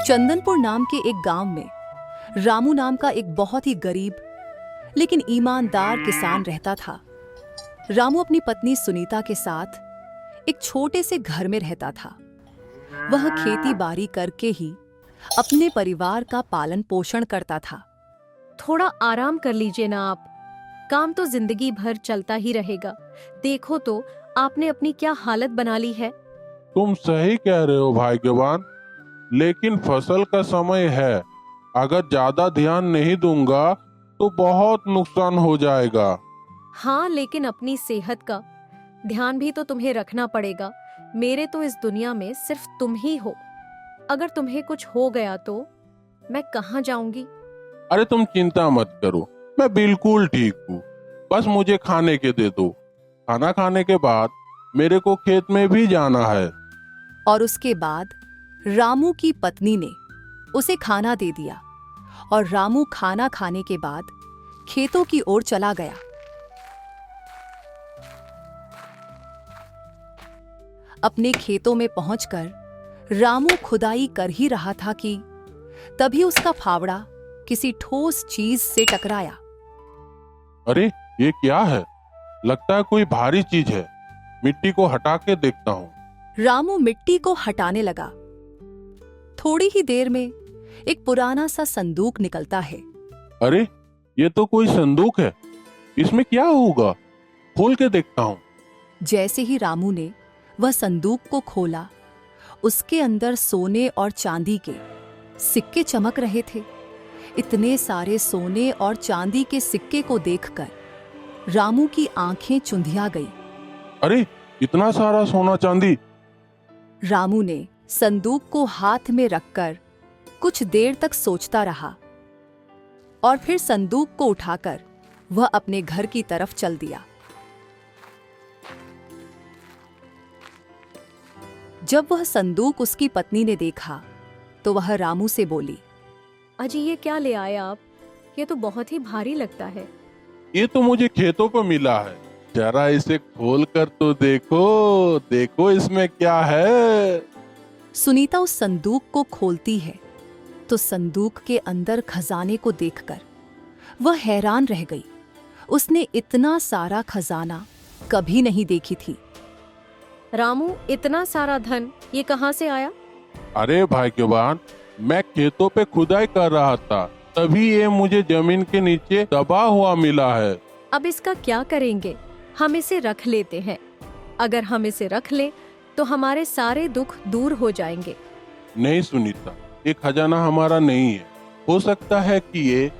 चंदनपुर नाम के एक गांव में रामू नाम का एक बहुत ही गरीब लेकिन ईमानदार किसान रहता था। रामू अपनी पत्नी सुनीता के साथ एक छोटे से घर में रहता था। वह खेती बाड़ी करके ही अपने परिवार का पालन पोषण करता था। थोड़ा आराम कर लीजिए ना आप, काम तो जिंदगी भर चलता ही रहेगा। देखो तो आपने अपनी क्या हालत बना ली है। तुम सही कह रहे हो भाग्यवान, लेकिन फसल का समय है। अगर ज्यादा ध्यान नहीं दूंगा तो बहुत नुकसान हो जाएगा। हाँ, लेकिन अपनी सेहत का ध्यान भी तो तुम्हें रखना पड़ेगा। मेरे तो इस दुनिया में सिर्फ तुम ही हो। अगर तुम्हें कुछ हो गया तो मैं कहाँ जाऊंगी? अरे तुम चिंता मत करो, मैं बिल्कुल ठीक हूँ। बस मुझे खाने के दे दो। खाना खाने के बाद मेरे को खेत में भी जाना है। और उसके बाद रामू की पत्नी ने उसे खाना दे दिया और रामू खाना खाने के बाद खेतों की ओर चला गया। अपने खेतों में पहुंचकर रामू खुदाई कर ही रहा था कि तभी उसका फावड़ा किसी ठोस चीज से टकराया। अरे ये क्या है? लगता है कोई भारी चीज है। मिट्टी को हटा के देखता हूँ। रामू मिट्टी को हटाने लगा। थोड़ी ही देर में एक पुराना सा संदूक निकलता है। अरे ये तो कोई संदूक है। इसमें क्या होगा? खोल के देखता हूँ। जैसे ही रामू ने वह संदूक को खोला, उसके अंदर सोने और चांदी के सिक्के चमक रहे थे। इतने सारे सोने और चांदी के सिक्के को देखकर रामू की आंखें चुंधिया गई। अरे इतना सारा सोना चांदी! रामू ने संदूक को हाथ में रखकर कुछ देर तक सोचता रहा और फिर संदूक को उठाकर वह अपने घर की तरफ चल दिया। जब वह संदूक उसकी पत्नी ने देखा तो वह रामू से बोली, अजी ये क्या ले आए आप? ये तो बहुत ही भारी लगता है। ये तो मुझे खेतों पर मिला है। जरा इसे खोल कर तो देखो, देखो इसमें क्या है। सुनीता उस संदूक को खोलती है तो संदूक के अंदर खजाने को देखकर वह हैरान रह गई। उसने इतना सारा खजाना कभी नहीं देखी थी। रामू, इतना सारा धन ये कहाँ से आया? अरे भाग्यवान, मैं खेतों पे खुदाई कर रहा था, तभी ये मुझे जमीन के नीचे दबा हुआ मिला है। अब इसका क्या करेंगे? हम इसे रख लेते हैं। अगर हम इसे रख ले तो हमारे सारे दुख दूर हो जाएंगे। नहीं सुनीता, ये खजाना हमारा नहीं है। हो सकता है कि ये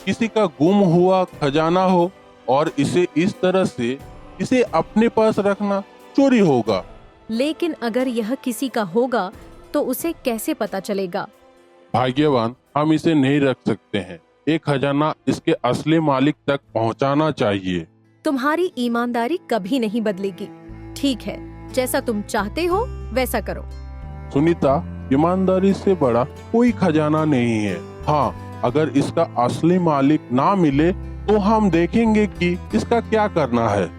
किसी का गुम हुआ खजाना हो और इसे इस तरह से इसे अपने पास रखना चोरी होगा। लेकिन अगर यह किसी का होगा तो उसे कैसे पता चलेगा? भाग्यवान, हम इसे नहीं रख सकते हैं। ये खजाना इसके असली मालिक तक पहुंचाना चाहिए। तुम्हारी ईमानदारी कभी नहीं बदलेगी। ठीक है, जैसा तुम चाहते हो वैसा करो। सुनीता, ईमानदारी से बड़ा कोई खजाना नहीं है। हाँ, अगर इसका असली मालिक ना मिले तो हम देखेंगे कि इसका क्या करना है।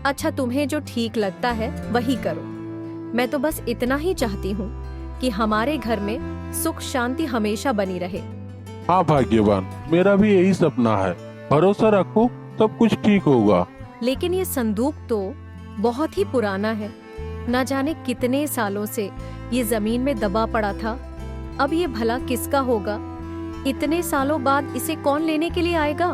अच्छा, तुम्हें जो ठीक लगता है वही करो। मैं तो बस इतना ही चाहती हूँ कि हमारे घर में सुख शांति हमेशा बनी रहे। हाँ भाग्यवान, मेरा भी यही सपना है। भरोसा रखो, सब कुछ ठीक होगा। लेकिन ये संदूक तो बहुत ही पुराना है। न जाने कितने सालों से ये जमीन में दबा पड़ा था। अब ये भला किसका होगा? इतने सालों बाद इसे कौन लेने के लिए आएगा?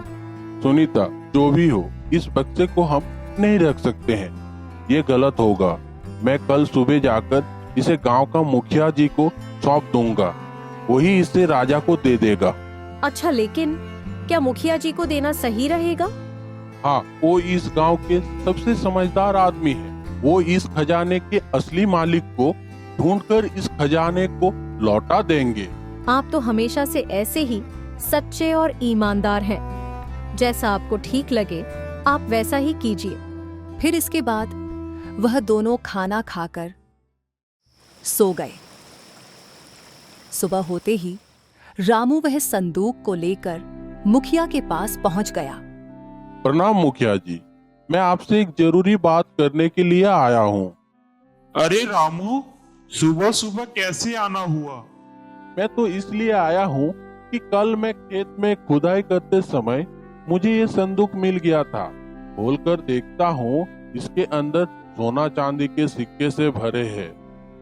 सुनीता, जो भी हो, इस बक्से को हम नहीं रख सकते हैं। ये गलत होगा। मैं कल सुबह जाकर इसे गांव का मुखिया जी को सौंप दूंगा। वही इसे राजा को दे देगा। अच्छा, लेकिन क्या मुखिया जी को देना सही रहेगा? हाँ, वो इस गांव के सबसे समझदार आदमी है। वो इस खजाने के असली मालिक को ढूंढकर इस खजाने को लौटा देंगे। आप तो हमेशा से ऐसे ही सच्चे और ईमानदार हैं। जैसा आपको ठीक लगे आप वैसा ही कीजिए। फिर इसके बाद वह दोनों खाना खाकर सो गए। सुबह होते ही रामू वह संदूक को लेकर मुखिया के पास पहुंच गया। प्रणाम मुखिया जी, मैं आपसे एक जरूरी बात करने के लिए आया हूँ। अरे रामू, सुबह सुबह कैसे आना हुआ? मैं तो इसलिए आया हूँ कि कल मैं खेत में खुदाई करते समय मुझे ये संदूक मिल गया था। खोलकर देखता हूँ, इसके अंदर सोना चांदी के सिक्के से भरे हैं।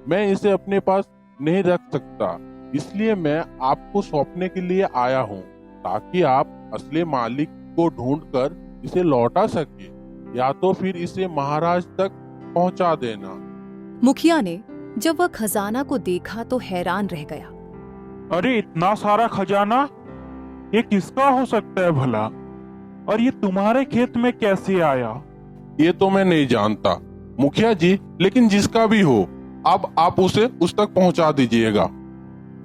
मैं इसे अपने पास नहीं रख सकता, इसलिए मैं आपको सौंपने के लिए आया हूँ, ताकि आप असली मालिक को ढूंढकर इसे लौटा सके, या तो फिर इसे महाराज तक पहुंचा देना। मुखिया ने जब वह खजाना को देखा तो हैरान रह गया। अरे इतना सारा खजाना, ये किसका हो सकता है भला? और ये तुम्हारे खेत में कैसे आया? ये तो मैं नहीं जानता मुखिया जी, लेकिन जिसका भी हो, अब आप उसे उस तक पहुंचा दीजिएगा।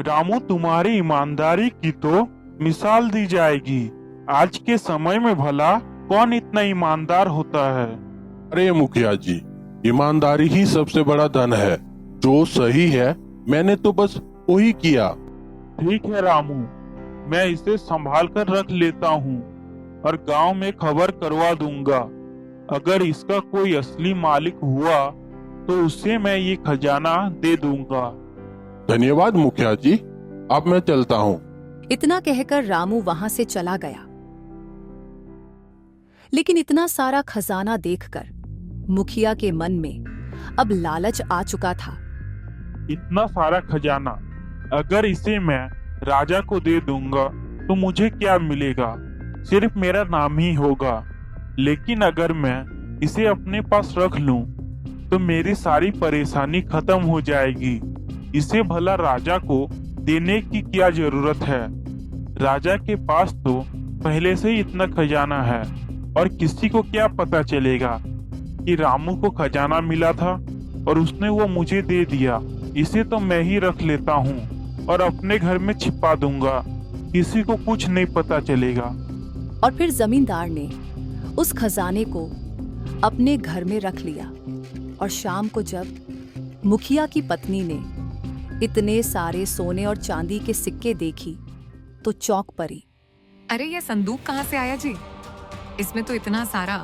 रामू, तुम्हारी ईमानदारी की तो मिसाल दी जाएगी। आज के समय में भला कौन इतना ईमानदार होता है? अरे मुखिया जी, ईमानदारी ही सबसे बड़ा धन है। जो सही है, मैंने तो बस वही किया। ठीक है रामू, मैं इसे संभाल कर रख लेता हूँ और गांव में खबर करवा दूंगा। अगर इसका कोई असली मालिक हुआ तो उसे मैं ये खजाना दे दूंगा। धन्यवाद मुखिया जी, अब मैं चलता हूँ। इतना कहकर रामू वहां से चला गया। लेकिन इतना सारा खजाना देखकर मुखिया के मन में अब लालच आ चुका था। इतना सारा खजाना, अगर इसे मैं राजा को दे दूंगा तो मुझे क्या मिलेगा? सिर्फ मेरा नाम ही होगा। लेकिन अगर मैं इसे अपने पास रख लूं तो मेरी सारी परेशानी खत्म हो जाएगी। इसे भला राजा को देने की क्या जरूरत है? राजा के पास तो पहले से ही इतना खजाना है, और किसी को क्या पता चलेगा कि रामू को खजाना मिला था और उसने वो मुझे दे दिया। इसे तो मैं ही रख लेता हूँ और अपने घर में छिपा दूंगा, किसी को कुछ नहीं पता चलेगा। और फिर जमींदार ने उस खजाने को अपने घर में रख लिया। और शाम को जब मुखिया की पत्नी ने इतने सारे सोने और चांदी के सिक्के देखी तो चौंक पड़ी। अरे ये संदूक कहाँ से आया जी? इसमें तो इतना सारा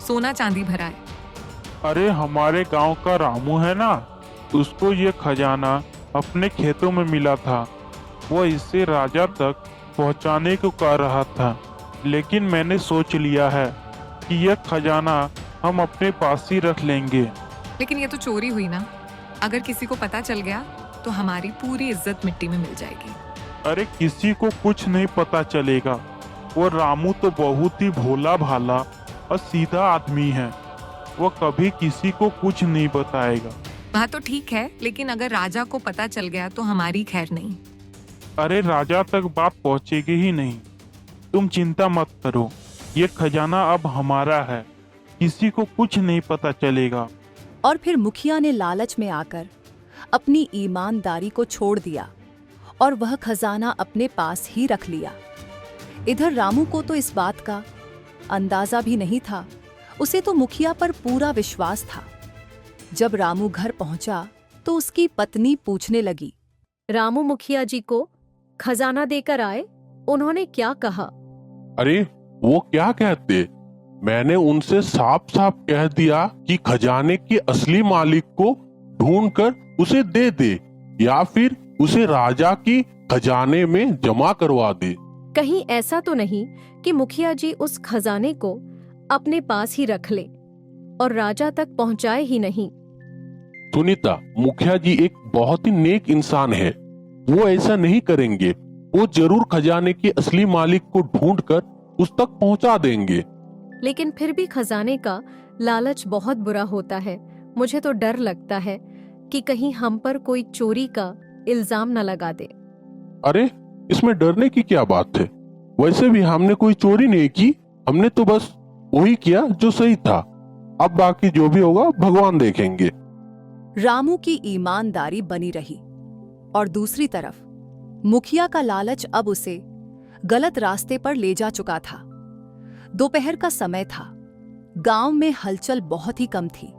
सोना चांदी भरा है। अरे हमारे गांव का रामू है ना, उसको ये खजाना अपने खेतों में मिला था। वो इसे राजा तक पहुंचाने को कह रहा था, लेकिन मैंने सोच लिया है कि यह खजाना हम अपने पास ही रख लेंगे। लेकिन ये तो चोरी हुई ना। अगर किसी को पता चल गया तो हमारी पूरी इज्जत मिट्टी में मिल जाएगी। अरे किसी को कुछ नहीं पता चलेगा। वो रामू तो बहुत ही भोला भाला और सीधा आदमी है। वो कभी किसी को कुछ नहीं बताएगा। वहाँ तो ठीक है, लेकिन अगर राजा को पता चल गया तो हमारी खैर नहीं। अरे राजा तक बात पहुंचेगी ही नहीं, तुम चिंता मत करो। ये खजाना अब हमारा है, किसी को कुछ नहीं पता चलेगा। और फिर मुखिया ने लालच में आकर अपनी ईमानदारी को छोड़ दिया और वह खजाना अपने पास ही रख लिया। इधर रामू को तो इस बात का अंदाजा भी नहीं था। उसे तो मुखिया पर पूरा विश्वास था। जब रामू घर पहुंचा तो उसकी पत्नी पूछने लगी, रामू मुखिया जी को खजाना देकर आए, उन्होंने क्या कहा? अरे वो क्या कहते? मैंने उनसे साफ साफ कह दिया कि खजाने के असली मालिक को ढूंढकर उसे दे दे, या फिर उसे राजा की खजाने में जमा करवा दे। कहीं ऐसा तो नहीं कि मुखिया जी उस खजाने को अपने पास ही रख ले और राजा तक पहुंचाए ही नहीं? सुनीता, मुखिया जी एक बहुत ही नेक इंसान है। वो ऐसा नहीं करेंगे। वो जरूर खजाने के असली मालिक को ढूंढकर उस तक पहुंचा देंगे। लेकिन फिर भी खजाने का लालच बहुत बुरा होता है। मुझे तो डर लगता है कि कहीं हम पर कोई चोरी का इल्जाम न लगा दे। अरे इसमें डरने की क्या बात है? वैसे भी हमने कोई चोरी नहीं की, हमने तो बस वही किया जो सही था। अब बाकी जो भी होगा भगवान देखेंगे। रामू की ईमानदारी बनी रही और दूसरी तरफ मुखिया का लालच अब उसे गलत रास्ते पर ले जा चुका था। दोपहर का समय था। गांव में हलचल बहुत ही कम थी।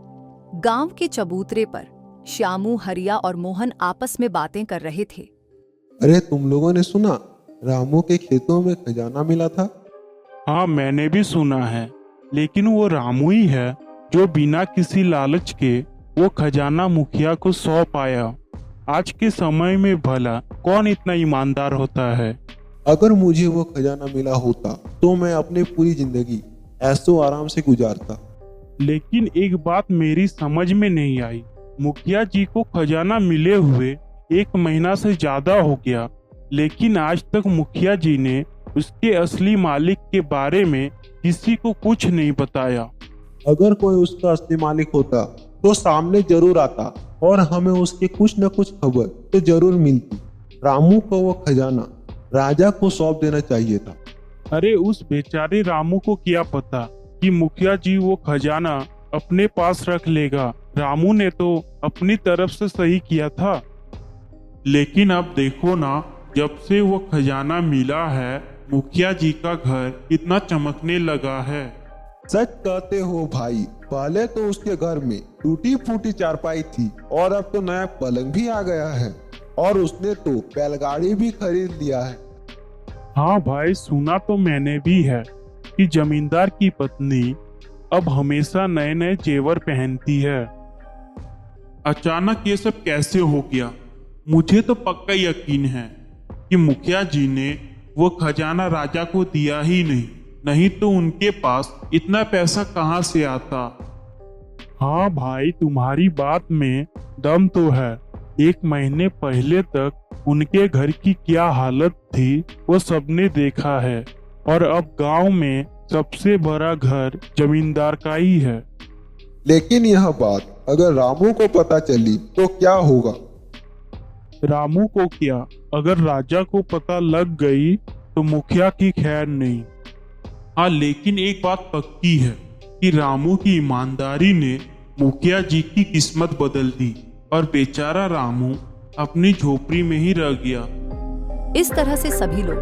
गांव के चबूतरे पर श्यामू, हरिया और मोहन आपस में बातें कर रहे थे। अरे तुम लोगों ने सुना, रामू के खेतों में खजाना मिला था? हाँ, मैंने भी सुना है, लेकिन वो रामू ही है जो बिना किसी लालच के वो खजाना मुखिया को सौंप आया। आज के समय में भला कौन इतना ईमानदार होता है? अगर मुझे वो खजाना मिला होता तो मैं अपनी पूरी जिंदगी ऐसो आराम से गुजारता। लेकिन एक बात मेरी समझ में नहीं आई। मुखिया जी को खजाना मिले हुए 1 महीना से ज्यादा हो गया, लेकिन आज तक मुखिया जी ने उसके असली मालिक के बारे में किसी को कुछ नहीं बताया। अगर कोई उसका असली मालिक होता तो सामने जरूर आता और हमें उसकी कुछ न कुछ खबर तो जरूर मिलती। रामू को वो खजाना राजा को सौंप देना चाहिए था। अरे उस बेचारे रामू को क्या पता कि मुखिया जी वो खजाना अपने पास रख लेगा। रामू ने तो अपनी तरफ से सही किया था। लेकिन अब देखो ना, जब से वो खजाना मिला है मुखिया जी का घर कितना चमकने लगा है। सच कहते हो भाई, पहले तो उसके घर में टूटी फूटी चारपाई थी और अब तो नया पलंग भी आ गया है और उसने तो बैलगाड़ी भी खरीद लिया है। हाँ भाई, सुना तो मैंने भी है कि जमींदार की पत्नी अब हमेशा नए नए जेवर पहनती है। अचानक ये सब कैसे हो गया? मुझे तो पक्का यकीन है कि मुखिया जी ने वो खजाना राजा को दिया ही नहीं तो उनके पास इतना पैसा कहाँ से आता। हाँ भाई, तुम्हारी बात में दम तो है। 1 महीने पहले तक उनके घर की क्या हालत थी वो सबने देखा है, और अब गांव में सबसे बड़ा घर जमींदार का ही है। लेकिन यह बात अगर रामू को पता चली तो क्या होगा? रामू को क्या, अगर राजा को पता लग गई तो मुखिया की खैर नहीं। हाँ, लेकिन एक बात पक्की है कि रामू की ईमानदारी ने मुखिया जी की किस्मत बदल दी और बेचारा रामू अपनी झोपड़ी में ही रह गया। इस तरह से सभी लोग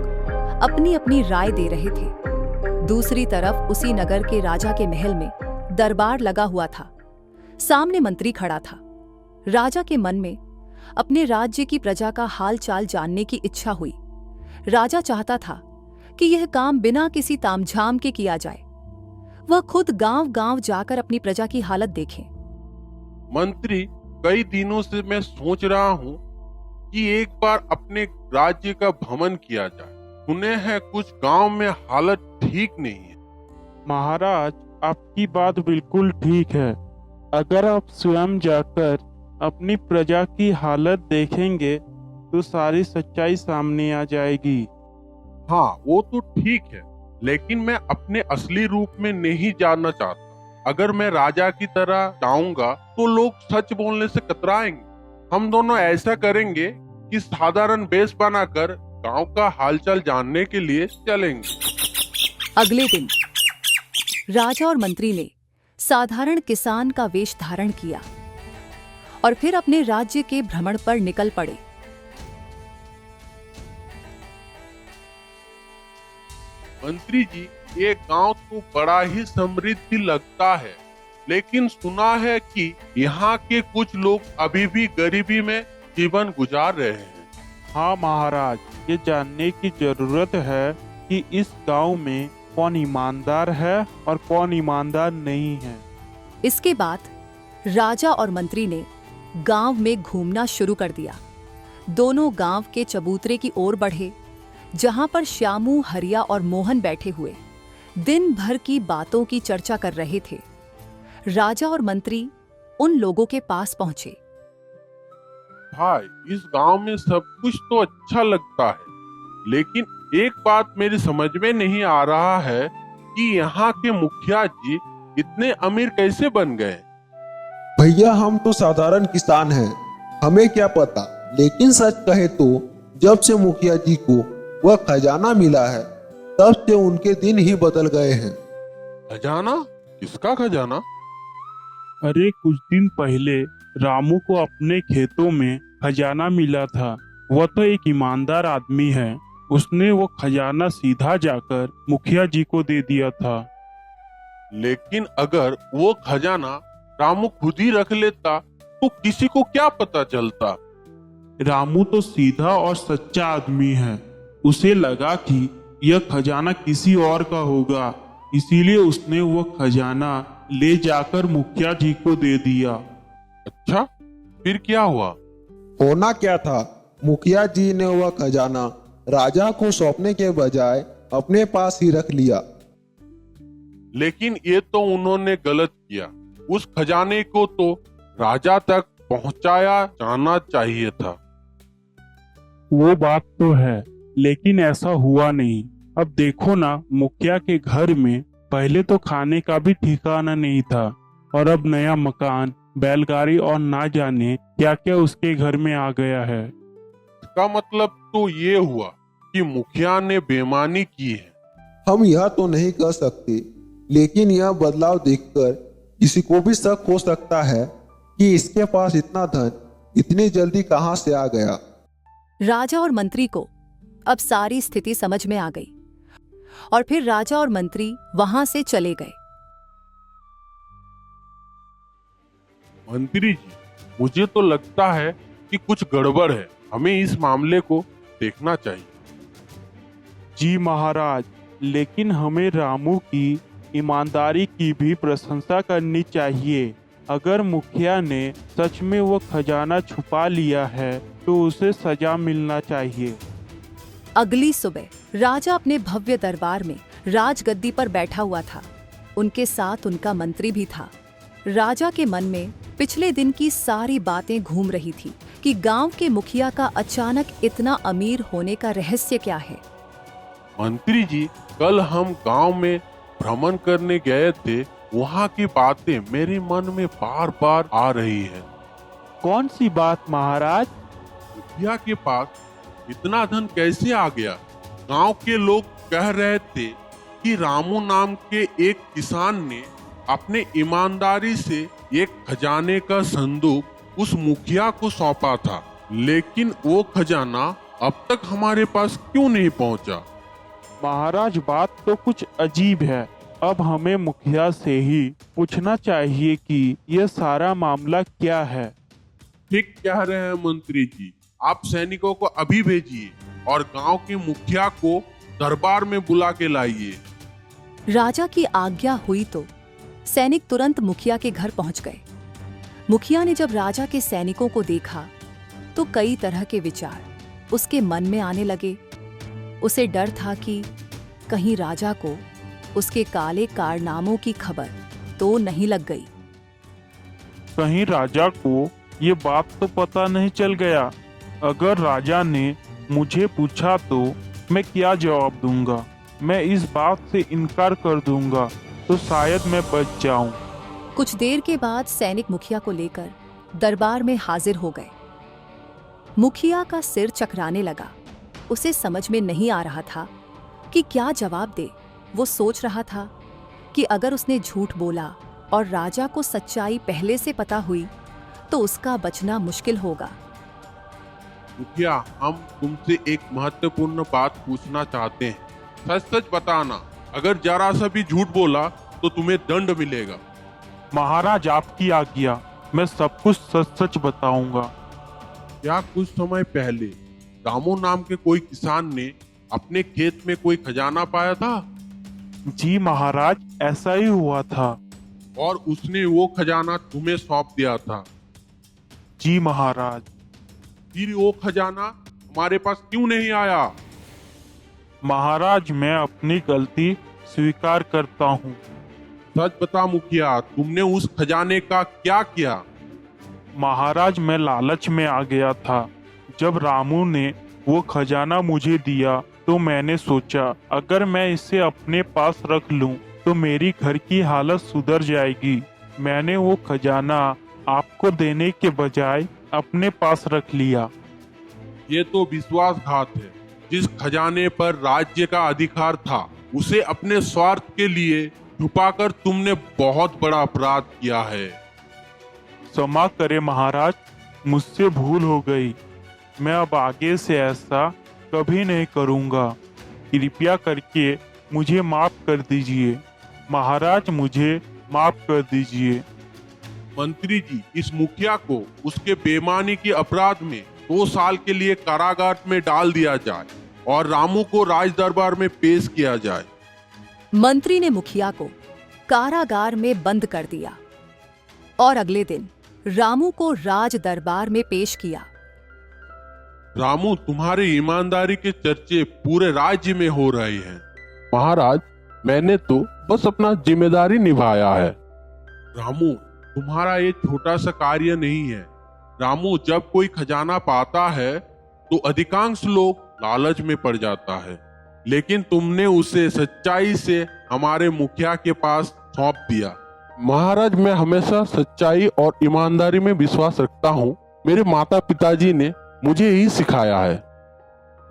अपनी अपनी राय दे रहे थे। दूसरी तरफ उसी नगर के राजा के महल में दरबार लगा हुआ था। सामने मंत्री खड़ा था। राजा के मन में अपने राज्य की प्रजा का हाल चाल जानने की इच्छा हुई। राजा चाहता था कि यह काम बिना किसी तामझाम के किया जाए। वह खुद गांव-गांव जाकर अपनी प्रजा की हालत देखें। मंत्री, कई दिनों से मैं सोच रहा हूँ कि एक बार अपने राज्य का भ्रमण किया जाए। सुने हैं कुछ गांव में हालत ठीक नहीं है। महाराज, आपकी बात बिल्कुल ठीक है। अगर आप स्वयं जाकर अपनी प्रजा की हालत देखेंगे तो सारी सच्चाई सामने आ जाएगी। हाँ, वो तो ठीक है, लेकिन मैं अपने असली रूप में नहीं जानना चाहता। अगर मैं राजा की तरह जाऊंगा तो लोग सच बोलने से कतराएंगे। हम दोनों ऐसा करेंगे कि साधारण वेश बनाकर गांव का हालचाल जानने के लिए चलेंगे। अगले दिन राजा और मंत्री ने साधारण किसान का वेश धारण किया और फिर अपने राज्य के भ्रमण पर निकल पड़े। मंत्री जी, ये गांव तो बड़ा ही समृद्ध लगता है, लेकिन सुना है कि यहाँ के कुछ लोग अभी भी गरीबी में जीवन गुजार रहे हैं। हाँ महाराज, ये जानने की जरूरत है कि इस गांव में कौन ईमानदार है और कौन ईमानदार नहीं है। इसके बाद राजा और मंत्री ने गांव में घूमना शुरू कर दिया। दोनों गांव के चबूतरे की ओर बढ़े, जहां पर श्यामू, हरिया और मोहन बैठे हुए दिन भर की बातों की चर्चा कर रहे थे। राजा और मंत्री उन लोगों के पास पहुंचे। भाई, इस गांव में सब कुछ तो अच्छा लगता है, लेकिन एक बात मेरी समझ में नहीं आ रहा है कि यहाँ के मुखिया जी इतने अमीर कैसे बन गए। भैया, हम तो साधारण किसान हैं, हमें क्या पता। लेकिन सच कहे तो जब से मुखिया जी को वह खजाना मिला है तब से उनके दिन ही बदल गए हैं। खजाना? किसका खजाना? अरे कुछ दिन पहले रामू को अपने खेतों में खजाना मिला था। वह तो एक ईमानदार आदमी है। उसने वो खजाना सीधा जाकर मुखिया जी को दे दिया था। लेकिन अगर वो खजाना रामू खुद ही रख लेता तो किसी को क्या पता चलता। रामू तो सीधा और सच्चा आदमी है। उसे लगा कि यह खजाना किसी और का होगा, इसीलिए उसने वो खजाना ले जाकर मुखिया जी को दे दिया। अच्छा, फिर क्या हुआ? होना क्या था, मुखिया जी ने वह खजाना राजा को सौंपने के बजाय अपने पास ही रख लिया। लेकिन ये तो उन्होंने गलत किया। उस खजाने को तो राजा तक पहुंचाया जाना चाहिए था। वो बात तो है, लेकिन ऐसा हुआ नहीं। अब देखो ना, मुखिया के घर में पहले तो खाने का भी ठिकाना नहीं था, और अब नया मकान, बैलगाड़ी और ना जाने क्या क्या उसके घर में आ गया है। इसका मतलब तो ये हुआ कि मुखिया ने बेईमानी की है। हम यह तो नहीं कह सकते, लेकिन यह बदलाव देखकर किसी को भी शक हो सकता है कि इसके पास इतना धन इतनी जल्दी कहां से आ गया। राजा और मंत्री को अब सारी स्थिति समझ में आ गई और फिर राजा और मंत्री वहां से चले गए। मंत्री जी, मुझे तो लगता है कि कुछ गड़बड़ है। हमें इस मामले को देखना चाहिए। जी महाराज, लेकिन हमें रामू की ईमानदारी की भी प्रशंसा करनी चाहिए। अगर मुखिया ने सच में वो खजाना छुपा लिया है तो उसे सजा मिलना चाहिए। अगली सुबह राजा अपने भव्य दरबार में राजगद्दी पर बैठा हुआ था। उनके साथ उनका मंत्री भी था। राजा के मन में पिछले दिन की सारी बातें घूम रही थी कि गांव के मुखिया का अचानक इतना अमीर होने का रहस्य क्या है। मंत्री जी, कल हम गांव में भ्रमण करने गए थे। वहाँ की बातें मेरे मन में बार बार आ रही है। कौन सी बात महाराज? मुखिया के पास इतना धन कैसे आ गया? गांव के लोग कह रहे थे कि रामू नाम के एक किसान ने अपने ईमानदारी से एक खजाने का संदूक उस मुखिया को सौंपा था, लेकिन वो खजाना अब तक हमारे पास क्यों नहीं पहुंचा? महाराज, बात तो कुछ अजीब है। अब हमें मुखिया से ही पूछना चाहिए कि यह सारा मामला क्या है। ठीक कह रहे हैं मंत्री जी। आप सैनिकों को अभी भेजिए और गांव के मुखिया को दरबार में बुला के लाइए। राजा की आज्ञा हुई तो सैनिक तुरंत मुखिया के घर पहुंच गए। मुखिया ने जब राजा के सैनिकों को देखा तो कई तरह के विचार उसके मन में आने लगे। उसे डर था कि कहीं राजा को उसके काले कारनामों की खबर तो नहीं लग गई। कहीं राजा को ये बात तो पता नहीं चल गया। अगर राजा ने मुझे पूछा तो मैं क्या जवाब दूंगा? मैं इस बात से इनकार कर दूंगा तो शायद मैं बच जाऊं। कुछ देर के बाद सैनिक मुखिया को लेकर दरबार में हाजिर हो गए। मुखिया का सिर चकराने लगा। उसे समझ में नहीं आ रहा था कि क्या जवाब दे। वो सोच रहा था कि अगर उसने झूठ बोला और राजा को सच्चाई पहले से पता हुई तो उसका बचना मुश्किल होगा। मुखिया, हम तुमसे एक महत्वपूर्ण बात पूछना चाहते हैं। सच सच बताना। अगर जरा सा भी झूठ बोला तो तुम्हें दंड मिलेगा। महाराज, आपकी आज्ञा। मैं सब कुछ सच सच बताऊंगा। क्या कुछ समय पहले रामू नाम के कोई किसान ने अपने खेत में कोई खजाना पाया था? जी महाराज, ऐसा ही हुआ था। और उसने वो खजाना तुम्हें सौंप दिया था? जी महाराज। फिर वो खजाना हमारे पास क्यों नहीं आया? महाराज, मैं अपनी गलती स्वीकार करता हूँ। सच बता मुखिया, तुमने उस खजाने का क्या किया? महाराज, मैं लालच में आ गया था। जब रामू ने वो खजाना मुझे दिया तो मैंने सोचा अगर मैं इसे अपने पास रख लूं तो मेरी घर की हालत सुधर जाएगी। मैंने वो खजाना आपको देने के बजाय अपने पास रख लिया। ये तो विश्वासघात है। जिस खजाने पर राज्य का अधिकार था उसे अपने स्वार्थ के लिए छुपाकर तुमने बहुत बड़ा अपराध किया है। क्षमा करें महाराज, मुझसे भूल हो गई। मैं अब आगे से ऐसा कभी नहीं करूँगा। कृपया करके मुझे माफ कर दीजिए। महाराज, मुझे माफ कर दीजिए। मंत्री जी, इस मुखिया को उसके बेईमानी के अपराध में 2 साल के लिए कारागार में डाल दिया जाए और रामू को राज दरबार में पेश किया जाए। मंत्री ने मुखिया को कारागार में बंद कर दिया और अगले दिन रामू को राज दरबार में पेश किया। रामू, तुम्हारी ईमानदारी के चर्चे पूरे राज्य में हो रहे हैं। महाराज, मैंने तो बस अपना जिम्मेदारी निभाया है। रामू, तुम्हारा ये छोटा सा कार्य नहीं है। रामू, जब कोई खजाना पाता है तो अधिकांश लोग लालच में पड़ जाता है, लेकिन तुमने उसे सच्चाई से हमारे मुखिया के पास सौंप दिया। महाराज, मैं हमेशा सच्चाई और ईमानदारी में विश्वास रखता हूँ। मेरे माता पिताजी ने मुझे यही सिखाया है।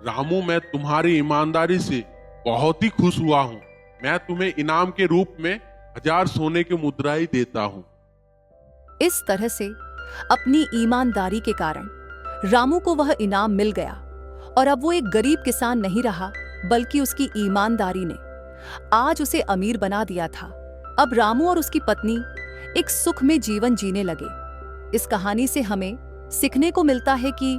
रामू, मैं तुम्हारी ईमानदारी से बहुत ही खुश हुआ हूँ। मैं तुम्हें इनाम के रूप में 1000 सोने की मुद्राएं देता हूँ। इस तरह से अपनी ईमानदारी के कारण रामू को वह इनाम मिल गया और अब वो एक गरीब किसान नहीं रहा, बल्कि उसकी ईमानदारी ने आज उसे अमीर बना दिया था। अब रामू और उसकी पत्नी एक सुख में जीवन जीने लगे। इस कहानी से हमें सीखने को मिलता है कि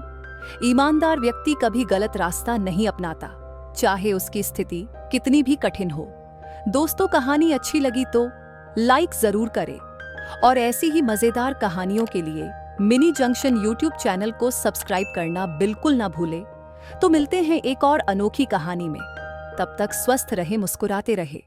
ईमानदार व्यक्ति कभी गलत रास्ता नहीं अपनाता, चाहे उसकी स्थिति कितनी भी कठिन हो। दोस्तों, कहानी अच्छी लगी तो लाइक जरूर करें और ऐसी ही मजेदार कहानियों के लिए मिनी जंक्शन यूट्यूब चैनल को सब्सक्राइब करना बिल्कुल ना भूलें। तो मिलते हैं एक और अनोखी कहानी में। तब तक स्वस्थ रहे, मुस्कुराते रहे।